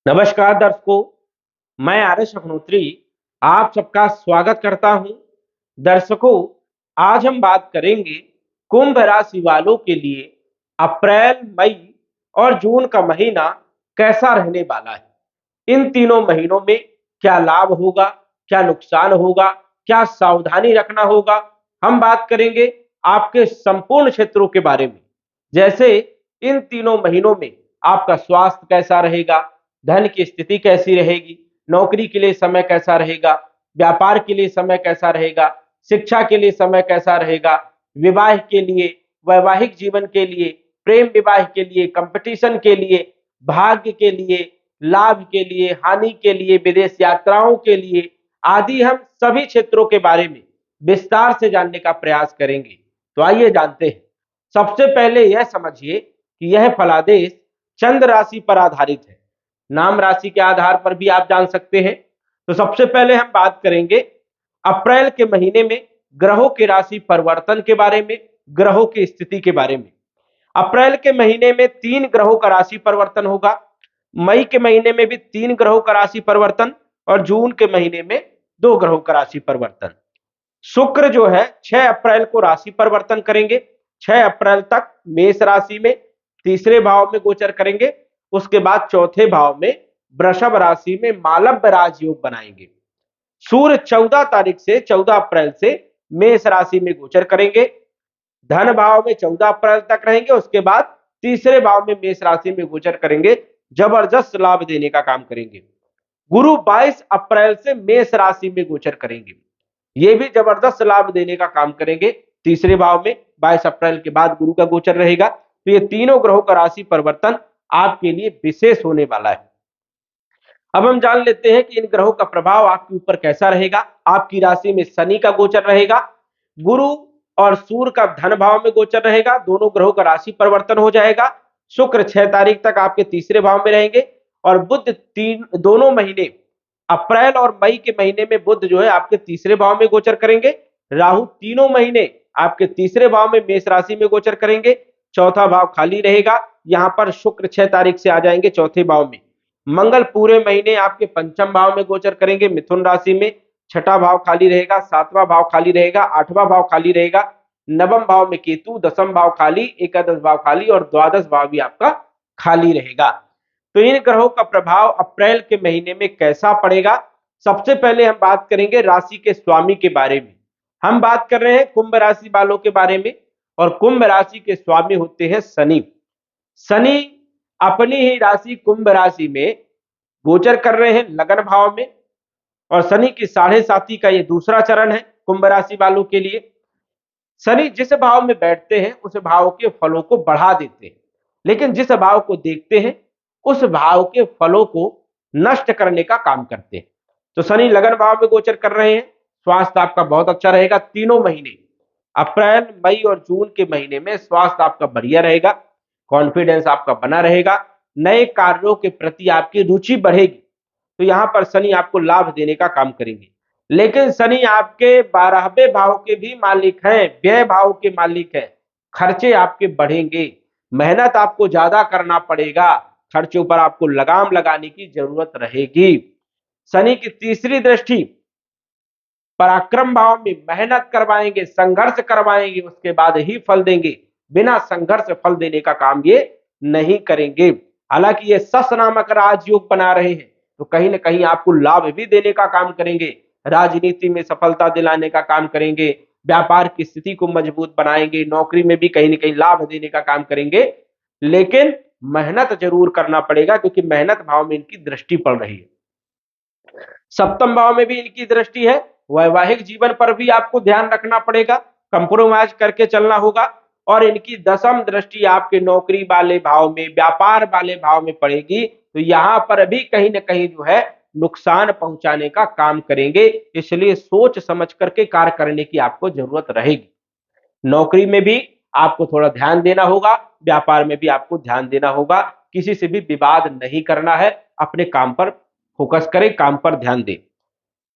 नमस्कार दर्शकों, मैं आर्यश अग्नोत्री आप सबका स्वागत करता हूं। दर्शकों, आज हम बात करेंगे कुंभ राशि वालों के लिए अप्रैल, मई और जून का महीना कैसा रहने वाला है। इन तीनों महीनों में क्या लाभ होगा, क्या नुकसान होगा, क्या सावधानी रखना होगा। हम बात करेंगे आपके संपूर्ण क्षेत्रों के बारे में। जैसे इन तीनों महीनों में आपका स्वास्थ्य कैसा रहेगा, धन की स्थिति कैसी रहेगी, नौकरी के लिए समय कैसा रहेगा, व्यापार के लिए समय कैसा रहेगा, शिक्षा के लिए समय कैसा रहेगा, विवाह के लिए, वैवाहिक जीवन के लिए, प्रेम विवाह के लिए, कंपटीशन के लिए, भाग्य के लिए, लाभ के लिए, हानि के लिए, विदेश यात्राओं के लिए आदि हम सभी क्षेत्रों के बारे में विस्तार से जानने का प्रयास करेंगे। तो आइए जानते हैं। सबसे पहले यह समझिए कि यह फलादेश चंद्र राशि पर आधारित है। नाम राशि के आधार पर भी आप जान सकते हैं। तो सबसे पहले हम बात करेंगे अप्रैल के महीने में ग्रहों के राशि परिवर्तन के बारे में, ग्रहों की स्थिति के बारे में। अप्रैल के महीने में 3 ग्रहों का राशि परिवर्तन होगा, मई के महीने में भी 3 ग्रहों का राशि परिवर्तन और जून के महीने में 2 ग्रहों का राशि परिवर्तन। शुक्र जो है 6 अप्रैल को राशि परिवर्तन करेंगे। 6 अप्रैल तक मेष राशि में तीसरे भाव में गोचर करेंगे। उसके बाद चौथे भाव में वृषभ राशि में मालव्य राजयोग बनाएंगे। सूर्य 14 तारीख से 14 अप्रैल से मेष राशि में गोचर करेंगे। धन भाव में 14 अप्रैल तक रहेंगे। उसके बाद तीसरे भाव में मेष राशि में गोचर करेंगे, जबरदस्त लाभ देने का काम करेंगे। गुरु 22 अप्रैल से मेष राशि में गोचर करेंगे, ये भी जबरदस्त लाभ देने का काम करेंगे। तीसरे भाव में 22 अप्रैल के बाद गुरु का गोचर रहेगा। तो ये तीनों ग्रहों का राशि परिवर्तन आपके लिए विशेष होने वाला है। अब हम जान लेते हैं कि इन ग्रहों का प्रभाव आपके ऊपर कैसा रहेगा। आपकी राशि में शनि का गोचर रहेगा, गुरु और सूर्य का धन भाव में गोचर रहेगा। दोनों ग्रहों का राशि परिवर्तन हो जाएगा। शुक्र 6 तारीख तक आपके तीसरे भाव में रहेंगे और बुध दोनों महीने अप्रैल और मई के महीने में बुध जो है आपके तीसरे भाव में गोचर करेंगे। राहु तीनों महीने आपके तीसरे भाव में मेष राशि में गोचर करेंगे। चौथा भाव खाली रहेगा। यहां पर शुक्र 6 तारीख से आ जाएंगे चौथे भाव में। मंगल पूरे महीने आपके पंचम भाव में गोचर करेंगे मिथुन राशि में। छठा भाव खाली रहेगा, सातवां भाव खाली रहेगा, आठवां भाव खाली रहेगा। नवम भाव में केतु, दसम भाव खाली, एकादश भाव खाली और द्वादश भाव भी आपका खाली रहेगा। तो इन ग्रहों का प्रभाव अप्रैल के महीने में कैसा पड़ेगा। सबसे पहले हम बात करेंगे राशि के स्वामी के बारे में। हम बात कर रहे हैं कुंभ राशि वालों के बारे में और कुंभ राशि के स्वामी होते हैं शनि। शनि अपनी ही राशि कुंभ राशि में गोचर कर रहे हैं लगन भाव में और शनि की साढ़े साती का ये दूसरा चरण है कुंभ राशि वालों के लिए। शनि जिस भाव में बैठते हैं उस भाव के फलों को बढ़ा देते हैं, लेकिन जिस भाव को देखते हैं उस भाव के फलों को नष्ट करने का काम करते हैं। तो शनि लगन भाव में गोचर कर रहे हैं। स्वास्थ्य आपका बहुत अच्छा रहेगा। तीनों महीने अप्रैल, मई और जून के महीने में स्वास्थ्य आपका बढ़िया रहेगा। कॉन्फिडेंस आपका बना रहेगा। नए कार्यों के प्रति आपकी रुचि बढ़ेगी। तो यहां पर शनि आपको लाभ देने का काम करेंगे। लेकिन शनि आपके 12वें भाव के भी मालिक हैं, व्यय भाव के मालिक हैं। खर्चे आपके बढ़ेंगे, मेहनत आपको ज्यादा करना पड़ेगा, खर्चों पर आपको लगाम लगाने की जरूरत रहेगी। शनि की तीसरी दृष्टि पराक्रम भाव में मेहनत करवाएंगे, संघर्ष करवाएंगे, उसके बाद ही फल देंगे। बिना संघर्ष फल देने का काम ये नहीं करेंगे। हालांकि ये सस नामक राजयोग बना रहे हैं, तो कहीं ना कहीं आपको लाभ भी देने का काम करेंगे। राजनीति में सफलता दिलाने का काम करेंगे, व्यापार की स्थिति को मजबूत बनाएंगे, नौकरी में भी कहीं ना कहीं लाभ देने का काम करेंगे। लेकिन मेहनत जरूर करना पड़ेगा, क्योंकि मेहनत भाव में इनकी दृष्टि पड़ रही है। सप्तम भाव में भी इनकी दृष्टि है। वैवाहिक जीवन पर भी आपको ध्यान रखना पड़ेगा, कंप्रोमाइज करके चलना होगा। और इनकी दसम दृष्टि आपके नौकरी वाले भाव में, व्यापार वाले भाव में पड़ेगी, तो यहां पर भी कहीं ना कहीं जो है नुकसान पहुंचाने का काम करेंगे। इसलिए सोच समझ करके कार्य करने की आपको जरूरत रहेगी। नौकरी में भी आपको थोड़ा ध्यान देना होगा, व्यापार में भी आपको ध्यान देना होगा। किसी से भी विवाद नहीं करना है, अपने काम पर फोकस करें, काम पर ध्यान दें।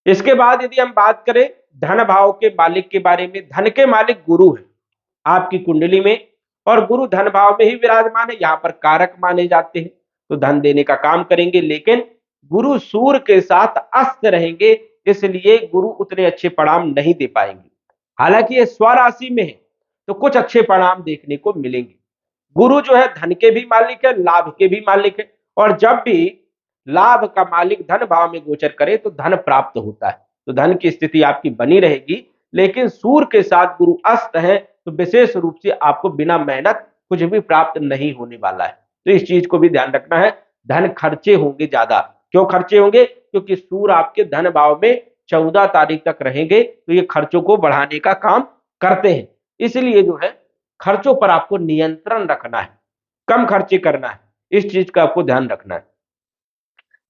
इसके बाद यदि हम बात करें धन भाव के मालिक के बारे में, धन के मालिक गुरु है आपकी कुंडली में और गुरु धन भाव में ही विराजमान है, यहां पर कारक माने जाते हैं। तो धन देने का काम करेंगे, लेकिन गुरु सूर्य के साथ अस्त रहेंगे, इसलिए गुरु उतने अच्छे परिणाम नहीं दे पाएंगे। हालांकि ये स्वराशि में है तो कुछ अच्छे परिणाम देखने को मिलेंगे। गुरु जो है धन के भी मालिक है, लाभ के भी मालिक है, और जब भी लाभ का मालिक धन भाव में गोचर करे तो धन प्राप्त होता है, तो धन की स्थिति आपकी बनी रहेगी। लेकिन सूर्य के साथ गुरु अस्त है तो विशेष रूप से आपको बिना मेहनत कुछ भी प्राप्त नहीं होने वाला है, तो इस चीज को भी ध्यान रखना है। धन खर्चे होंगे ज्यादा। क्यों खर्चे होंगे? क्योंकि सूर्य आपके धन भाव में 14 तारीख तक रहेंगे, तो ये खर्चों को बढ़ाने का काम करते हैं। इसलिए जो है खर्चों पर आपको नियंत्रण रखना है, कम खर्चे करना है, इस चीज का आपको ध्यान रखना है।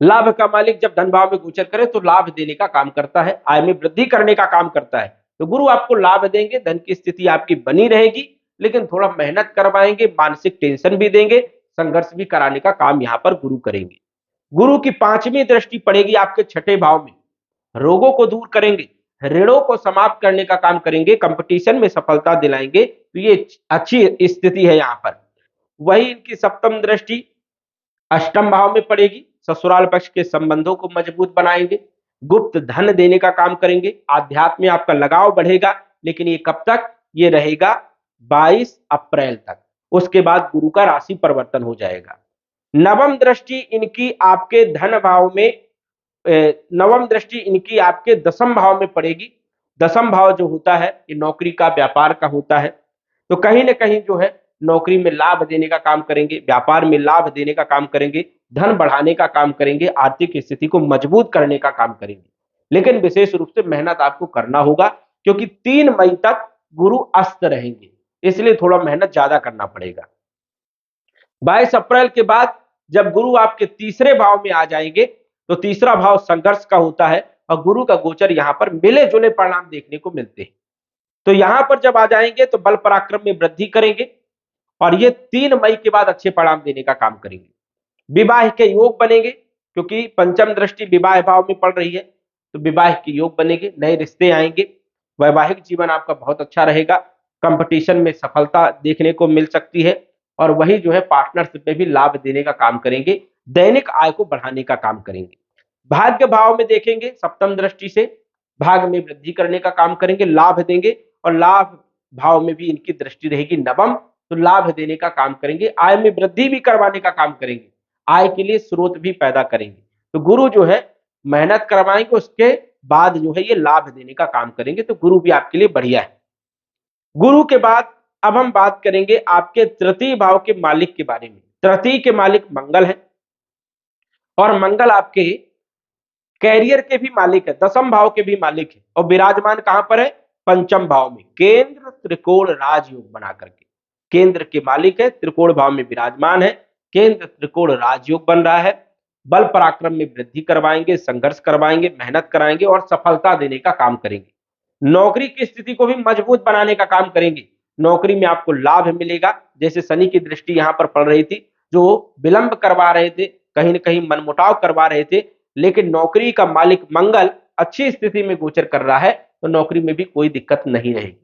लाभ का मालिक जब धन भाव में गोचर करे तो लाभ देने का काम करता है, आय में वृद्धि करने का काम करता है, तो गुरु आपको लाभ देंगे, धन की स्थिति आपकी बनी रहेगी, लेकिन थोड़ा मेहनत करवाएंगे, मानसिक टेंशन भी देंगे, संघर्ष भी कराने का काम यहाँ पर गुरु करेंगे। गुरु की 5वीं दृष्टि पड़ेगी आपके 6ठे भाव में, रोगों को दूर करेंगे, ऋणों को समाप्त करने का काम करेंगे, कंपटीशन में सफलता दिलाएंगे, तो ये अच्छी स्थिति है यहाँ पर। वही इनकी 7म दृष्टि 8म भाव में पड़ेगी, ससुराल पक्ष के संबंधों को मजबूत बनाएंगे, गुप्त धन देने का काम करेंगे, आध्यात्म में आपका लगाव बढ़ेगा, लेकिन ये कब तक? ये रहेगा 22 अप्रैल तक, उसके बाद गुरु का राशि परिवर्तन हो जाएगा। नवम दृष्टि इनकी आपके धन भाव में, नवम दृष्टि इनकी आपके 10म भाव में पड़ेगी। 10म भाव जो होता है ये नौकरी का, व्यापार का होता है, तो कहीं ना कहीं जो है नौकरी में लाभ देने का काम करेंगे, व्यापार में लाभ देने का काम करेंगे, धन बढ़ाने का काम करेंगे, आर्थिक स्थिति को मजबूत करने का काम करेंगे। लेकिन विशेष रूप से मेहनत आपको करना होगा, क्योंकि 3 मई तक गुरु अस्त रहेंगे, इसलिए थोड़ा मेहनत ज्यादा करना पड़ेगा। 22 अप्रैल के बाद जब गुरु आपके तीसरे भाव में आ जाएंगे, तो तीसरा भाव संघर्ष का होता है, और गुरु का गोचर यहां पर मिले जुले परिणाम देखने को मिलते हैं। तो यहां पर जब आ जाएंगे तो बल पराक्रम में वृद्धि करेंगे, और ये 3 मई के बाद अच्छे परिणाम देने का काम करेंगे। विवाह के योग बनेंगे, क्योंकि 5म दृष्टि विवाह भाव में पड़ रही है, तो विवाह के योग बनेंगे, नए रिश्ते आएंगे, वैवाहिक जीवन आपका बहुत अच्छा रहेगा, कंपटीशन में सफलता देखने को मिल सकती है, और वही जो है पार्टनरशिप में भी लाभ देने का काम करेंगे, दैनिक आय को बढ़ाने का काम करेंगे। भाग्य भाव में देखेंगे 7म दृष्टि से भाग में वृद्धि करने का काम करेंगे, लाभ देंगे, और लाभ भाव में भी इनकी दृष्टि रहेगी 9म, तो लाभ देने का काम करेंगे, आय में वृद्धि भी करवाने का काम करेंगे, आय के लिए स्रोत भी पैदा करेंगे। तो गुरु जो है मेहनत करवाएंगे, उसके बाद जो है ये लाभ देने का काम करेंगे, तो गुरु भी आपके लिए बढ़िया है। गुरु के बाद अब हम बात करेंगे आपके तृतीय भाव के मालिक के बारे में। तृतीय के मालिक मंगल है, और मंगल आपके कैरियर के भी मालिक है, 10म भाव के भी मालिक है, और विराजमान कहां पर है? 5म भाव में, केंद्र त्रिकोण राजयोग बना करके केंद्र के मालिक है, त्रिकोण भाव में विराजमान है, केंद्र त्रिकोण राजयोग बन रहा है। बल पराक्रम में वृद्धि करवाएंगे, संघर्ष करवाएंगे, मेहनत कराएंगे, और सफलता देने का काम करेंगे। नौकरी की स्थिति को भी मजबूत बनाने का काम करेंगे, नौकरी में आपको लाभ मिलेगा, जैसे शनि की दृष्टि यहां पर पड़ रही थी, जो विलंब करवा रहे थे, कहीं ना कहीं मनमुटाव करवा रहे थे, लेकिन नौकरी का मालिक मंगल अच्छी स्थिति में गोचर कर रहा है, तो नौकरी में भी कोई दिक्कत नहीं रहेगी,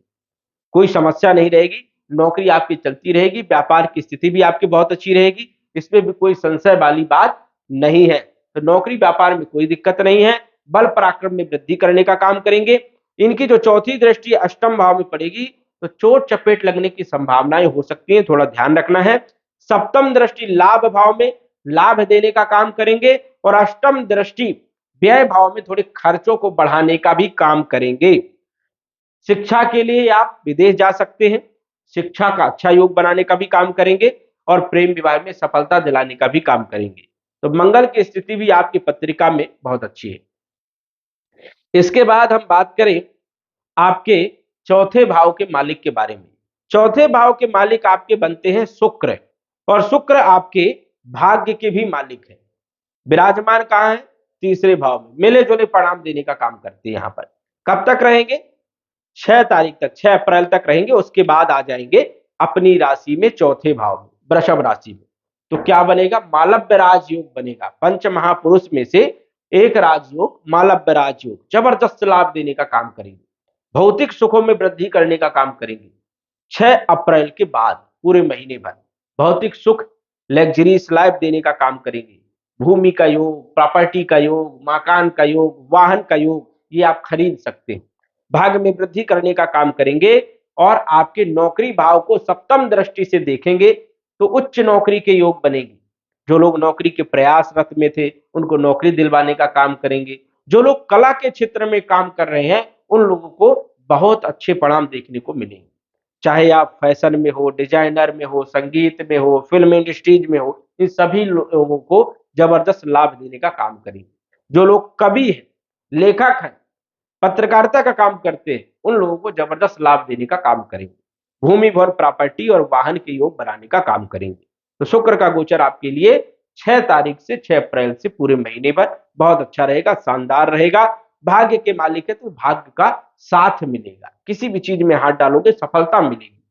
कोई समस्या नहीं रहेगी, नौकरी आपकी चलती रहेगी, व्यापार की स्थिति भी आपकी बहुत अच्छी रहेगी, इसमें भी कोई संशय वाली बात नहीं है। तो नौकरी व्यापार में कोई दिक्कत नहीं है, बल पराक्रम में वृद्धि करने का काम करेंगे। इनकी जो चौथी दृष्टि 8म भाव में पड़ेगी, तो चोट चपेट लगने की संभावनाएं हो सकती हैं, थोड़ा ध्यान रखना है। 7म दृष्टि लाभ भाव में लाभ देने का काम करेंगे, और 8म दृष्टि व्यय भाव में थोड़े खर्चों को बढ़ाने का भी काम करेंगे। शिक्षा के लिए आप विदेश जा सकते हैं, शिक्षा का अच्छा योग बनाने का भी काम करेंगे, और प्रेम विवाह में सफलता दिलाने का भी काम करेंगे। तो मंगल की स्थिति भी आपकी पत्रिका में बहुत अच्छी है। इसके बाद हम बात करें आपके चौथे भाव के मालिक के बारे में। चौथे भाव के मालिक आपके बनते हैं शुक्र, और शुक्र आपके भाग्य के भी मालिक है, विराजमान कहां है? तीसरे भाव में, मिले जुले परिणाम देने का काम करते हैं। यहां पर कब तक रहेंगे? 6 तारीख तक, 6 अप्रैल तक रहेंगे, उसके बाद आ जाएंगे अपनी राशि में, चौथे भाव में, वृषभ राशि में। तो क्या बनेगा? मालव्य राजयोग बनेगा, पंच महापुरुष में से एक राजयोग, मालव्य राजयोग, जबरदस्त लाभ देने का काम करेंगे, भौतिक सुखों में वृद्धि करने का काम करेंगे। 6 अप्रैल के बाद पूरे महीने भर भौतिक सुख, लग्जरीज लाइफ देने का काम करेंगे। भूमि का योग, प्रॉपर्टी का योग, मकान का योग, वाहन का योग, ये आप खरीद सकते हैं। भाग्य में वृद्धि करने का काम करेंगे और आपके नौकरी भाव को सप्तम दृष्टि से देखेंगे तो उच्च नौकरी के योग बनेगी। जो लोग नौकरी के प्रयासरत में थे उनको नौकरी दिलवाने का काम करेंगे। जो लोग कला के क्षेत्र में काम कर रहे हैं उन लोगों को बहुत अच्छे परिणाम देखने को मिलेंगे। चाहे आप फैशन में हो, डिजाइनर में हो, संगीत में हो, फिल्म इंडस्ट्रीज में हो, इन सभी लोगों को जबरदस्त लाभ देने का काम करेंगे। जो लोग कवि हैं, लेखक हैं, पत्रकारिता का काम करते हैं, उन लोगों को जबरदस्त लाभ देने का काम करेंगे। भूमि, भवन, प्रॉपर्टी और वाहन के योग बनाने का काम करेंगे। तो शुक्र का गोचर आपके लिए 6 तारीख से 6 अप्रैल से पूरे महीने भर बहुत अच्छा रहेगा, शानदार रहेगा। भाग्य के मालिक है तो भाग्य का साथ मिलेगा, किसी भी चीज में हाथ डालोगे सफलता मिलेगी,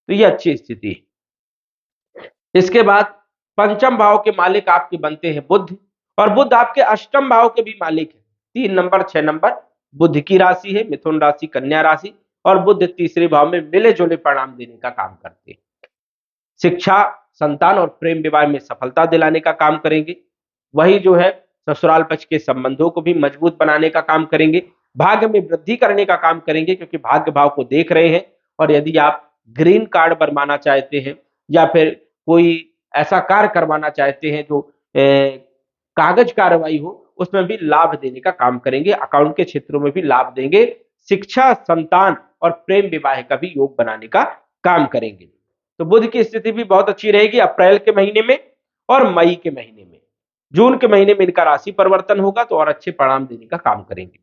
तो ये अच्छी स्थिति है। इसके बाद पंचम भाव के मालिक आपके बनते हैं बुध, और बुध आपके अष्टम भाव के भी मालिक है। 3 नंबर 6 नंबर बुध की राशि है, मिथुन राशि, कन्या राशि, और बुध तीसरे भाव में मिले जुले परिणाम देने का काम करते हैं। शिक्षा, संतान और प्रेम विवाह में सफलता दिलाने का काम करेंगे। वही जो है ससुराल पक्ष के संबंधों को भी मजबूत बनाने का काम करेंगे। भाग्य में वृद्धि करने का काम करेंगे क्योंकि भाग्य भाव को देख रहे हैं। और यदि आप ग्रीन कार्ड बनवाना चाहते हैं या फिर कोई ऐसा कार्य करवाना चाहते हैं जो कागज कार्रवाई हो, उसमें भी लाभ देने का काम करेंगे। अकाउंट के क्षेत्रों में भी लाभ देंगे। शिक्षा, संतान और प्रेम विवाह का भी योग बनाने का काम करेंगे। तो बुध की स्थिति भी बहुत अच्छी रहेगी अप्रैल के महीने में और मई के महीने में। जून के महीने में इनका राशि परिवर्तन होगा तो और अच्छे परिणाम देने का काम करेंगे।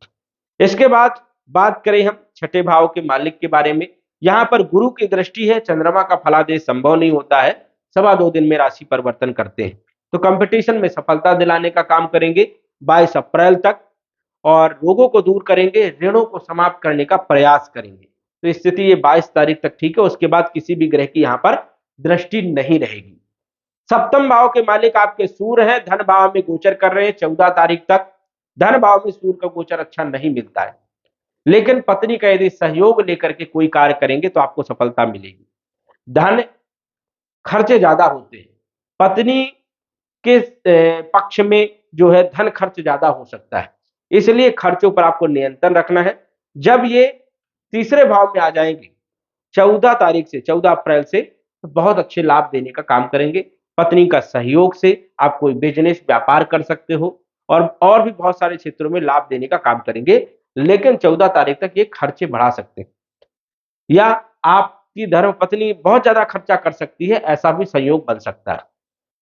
इसके बाद बात करें हम छठे भाव के मालिक के बारे में। यहां पर गुरु की दृष्टि है, चंद्रमा का फलादेश संभव नहीं होता है, 2.25 दिन में राशि परिवर्तन करते हैं। तो कंपटीशन में सफलता दिलाने का काम करेंगे 22 अप्रैल तक, और रोगों को दूर करेंगे, ऋणों को समाप्त करने का प्रयास करेंगे। तो स्थिति ये 22 तारीख तक ठीक है, उसके बाद किसी भी ग्रह की यहाँ पर दृष्टि नहीं रहेगी। सप्तम भाव के मालिक आपके सूर्य हैं, धन भाव में गोचर कर रहे हैं 14 तारीख तक। धन भाव में सूर्य का गोचर अच्छा नहीं मिलता है, लेकिन पत्नी का यदि सहयोग लेकर के कोई कार्य करेंगे तो आपको सफलता मिलेगी। धन खर्चे ज्यादा होते हैं, पत्नी के पक्ष में जो है धन खर्च ज्यादा हो सकता है, इसलिए खर्चों पर आपको नियंत्रण रखना है। जब ये तीसरे भाव में आ जाएंगे 14 तारीख से, 14 अप्रैल से, तो बहुत अच्छे लाभ देने का काम करेंगे। पत्नी का सहयोग से आप कोई बिजनेस, व्यापार कर सकते हो और भी बहुत सारे क्षेत्रों में लाभ देने का काम करेंगे। लेकिन 14 तारीख तक ये खर्चे बढ़ा सकते हैं या आपकी धर्मपत्नी बहुत ज्यादा खर्चा कर सकती है, ऐसा भी संयोग बन सकता है।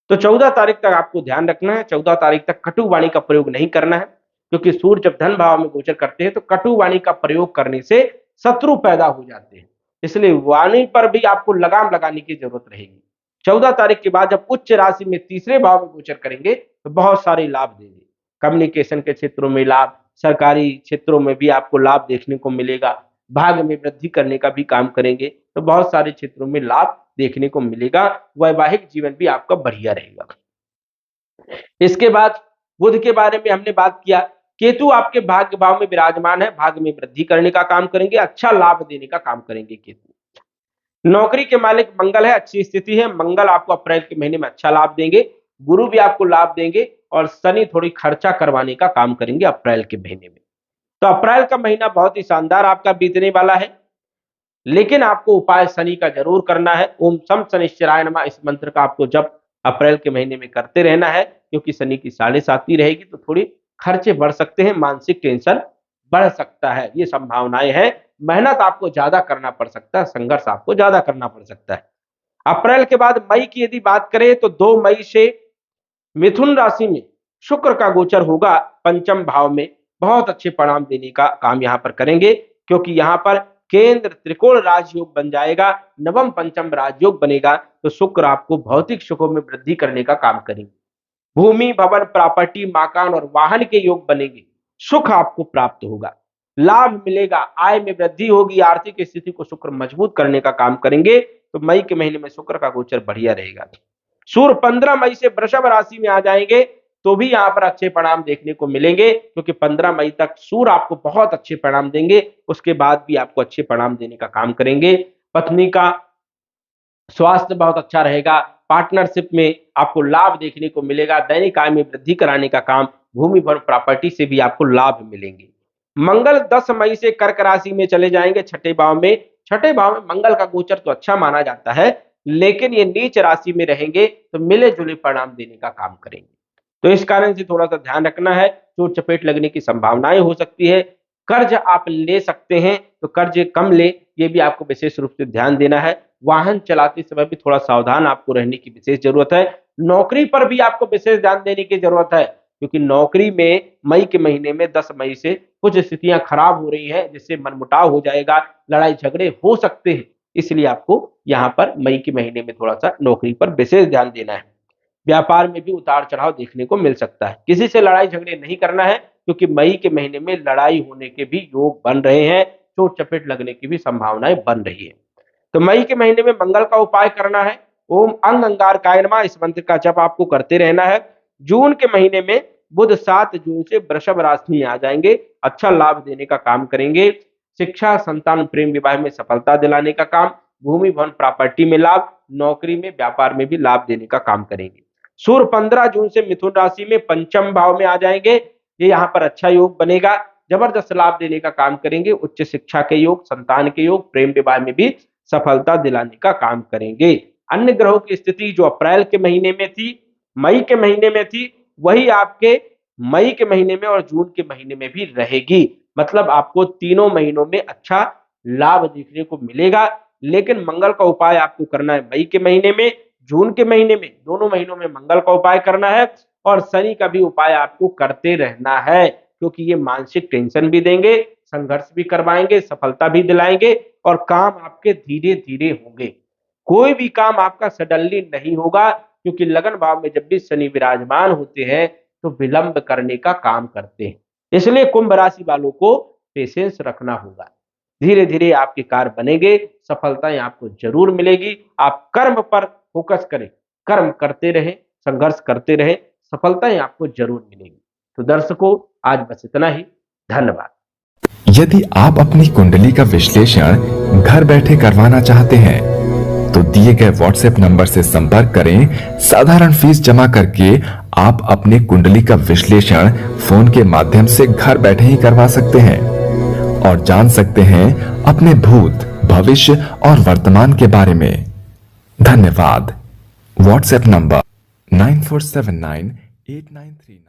तो 14 तारीख तक आपको ध्यान रखना है। 14 तारीख तक कटु वाणी का प्रयोग नहीं करना है, क्योंकि सूर्य जब धन भाव में गोचर करते हैं तो कटु वाणी का प्रयोग करने से शत्रु पैदा हो जाते हैं। इसलिए वाणी पर भी आपको लगाम लगाने की जरूरत रहेगी। 14 तारीख के बाद जब उच्च राशि में तीसरे भाव में गोचर करेंगे तो बहुत सारे लाभ देंगे। कम्युनिकेशन के क्षेत्रों में लाभ, सरकारी क्षेत्रों में भी आपको लाभ देखने को मिलेगा। भाग्य में वृद्धि करने का भी काम करेंगे तो बहुत सारे क्षेत्रों में लाभ देखने को मिलेगा। वैवाहिक जीवन भी आपका बढ़िया रहेगा। इसके बाद बुध के बारे में हमने बात किया। केतु आपके भाग्य भाव में विराजमान है, भाग्य में वृद्धि करने का काम करेंगे, अच्छा लाभ देने का काम करेंगे केतु। नौकरी के मालिक मंगल है, अच्छी स्थिति है। मंगल आपको अप्रैल के महीने में अच्छा लाभ देंगे। गुरु भी आपको लाभ देंगे और शनि थोड़ी खर्चा करवाने का काम करेंगे अप्रैल के महीने में। तो अप्रैल का महीना बहुत ही शानदार आपका बीतने वाला है, लेकिन आपको उपाय शनि का जरूर करना है। ओम सम शनिश्चराय नमः, इस मंत्र का आपको जब अप्रैल के महीने में करते रहना है, क्योंकि शनि की 7.5 रहेगी तो थोड़ी खर्चे बढ़ सकते हैं, मानसिक टेंशन बढ़ सकता है, ये संभावनाएं हैं। मेहनत आपको ज्यादा करना पड़ सकता है, संघर्ष आपको ज्यादा करना पड़ सकता है। अप्रैल के बाद मई की यदि बात करें तो 2 मई से मिथुन राशि में शुक्र का गोचर होगा पंचम भाव में। बहुत अच्छे परिणाम देने का काम यहाँ पर करेंगे, क्योंकि यहाँ पर केंद्र त्रिकोण राजयोग बन जाएगा, नवम पंचम राजयोग बनेगा। तो शुक्र आपको भौतिक सुखों में वृद्धि करने का काम करेंगे। भूमि, भवन, प्रॉपर्टी, मकान और वाहन के योग बनेंगे। सुख आपको प्राप्त होगा, लाभ मिलेगा, आय में वृद्धि होगी, आर्थिक स्थिति को शुक्र मजबूत करने का काम करेंगे। तो मई के महीने में शुक्र का गोचर बढ़िया रहेगा। सूर्य 15 मई से वृषभ राशि में आ जाएंगे तो भी यहाँ पर अच्छे परिणाम देखने को मिलेंगे, क्योंकि 15 मई तक सूर्य आपको बहुत अच्छे परिणाम देंगे। उसके बाद भी आपको अच्छे परिणाम देने का काम करेंगे। पत्नी का स्वास्थ्य बहुत अच्छा रहेगा, पार्टनरशिप में आपको लाभ देखने को मिलेगा। दैनिक आय में वृद्धि कराने का काम भूमि भवन प्रॉपर्टी से भी आपको लाभ मिलेंगे। मंगल 10 मई से कर्क राशि में चले जाएंगे छठे भाव में। छठे भाव में मंगल का गोचर तो अच्छा माना जाता है, लेकिन ये नीच राशि में रहेंगे तो मिले जुले परिणाम देने का काम करेंगे। तो इस कारण से थोड़ा सा ध्यान रखना है, चोट चपेट लगने की संभावनाएं हो सकती है। कर्ज आप ले सकते हैं तो कर्ज कम ले, ये भी आपको विशेष रूप से ध्यान देना है। वाहन चलाते समय भी थोड़ा सावधान आपको रहने की विशेष जरूरत है। नौकरी पर भी आपको विशेष ध्यान देने की जरूरत है, क्योंकि नौकरी में मई के महीने में 10 मई से कुछ स्थितियां खराब हो रही हैं, जिससे मनमुटाव हो जाएगा, लड़ाई झगड़े हो सकते हैं। इसलिए आपको यहाँ पर मई के महीने में थोड़ा सा नौकरी पर विशेष ध्यान देना है। व्यापार में भी उतार चढ़ाव देखने को मिल सकता है। किसी से लड़ाई झगड़े नहीं करना है, क्योंकि मई के महीने में लड़ाई होने के भी योग बन रहे हैं, चोट चपेट लगने की भी संभावनाएं बन रही है। तो मई के महीने में मंगल का उपाय करना है। ओम अंग अंगारकाय नमः, इस मंत्र का जप आपको करते रहना है। जून के महीने में बुध 7 जून से वृषभ राशि में आ जाएंगे, अच्छा लाभ देने का काम करेंगे। शिक्षा, संतान, प्रेम विवाह में सफलता दिलाने का काम, भूमि भवन प्रॉपर्टी में लाभ, नौकरी में व्यापार में भी लाभ देने का काम करेंगे। सूर्य 15 जून से मिथुन राशि में पंचम भाव में आ जाएंगे, ये यहाँ पर अच्छा योग बनेगा, जबरदस्त लाभ देने का काम करेंगे। उच्च शिक्षा के योग, संतान के योग, प्रेम विवाह में भी सफलता दिलाने का काम करेंगे। अन्य ग्रहों की स्थिति जो अप्रैल के महीने में थी, मई के महीने में थी, वही आपके मई के महीने में और जून के महीने में भी रहेगी। मतलब आपको तीनों महीनों में अच्छा लाभ देखने को मिलेगा। लेकिन मंगल का उपाय आपको करना है मई के महीने में, जून के महीने में, दोनों महीनों में मंगल का उपाय करना है। और शनि का भी उपाय आपको करते रहना है, क्योंकि ये मानसिक टेंशन भी देंगे, संघर्ष भी करवाएंगे, सफलता भी दिलाएंगे और काम आपके धीरे धीरे होंगे। कोई भी काम आपका सडनली नहीं होगा, क्योंकि लगन भाव में जब भी शनि विराजमान होते हैं तो विलंब करने का काम करते हैं। इसलिए कुंभ राशि वालों को पेशेंस रखना होगा। धीरे धीरे आपके कार्य बनेंगे, सफलताएं आपको जरूर मिलेगी। आप कर्म पर फोकस करें, कर्म करते रहें, संघर्ष करते रहें, सफलताएं आपको जरूर मिलेगी। तो दर्शकों, आज बस इतना ही। धन्यवाद। यदि आप अपनी कुंडली का विश्लेषण घर बैठे करवाना चाहते हैं तो दिए गए व्हाट्सएप नंबर से संपर्क करें। साधारण फीस जमा करके आप अपनी कुंडली का विश्लेषण फोन के माध्यम से घर बैठे ही करवा सकते हैं और जान सकते हैं अपने भूत, भविष्य और वर्तमान के बारे में। धन्यवाद। WhatsApp number 94798939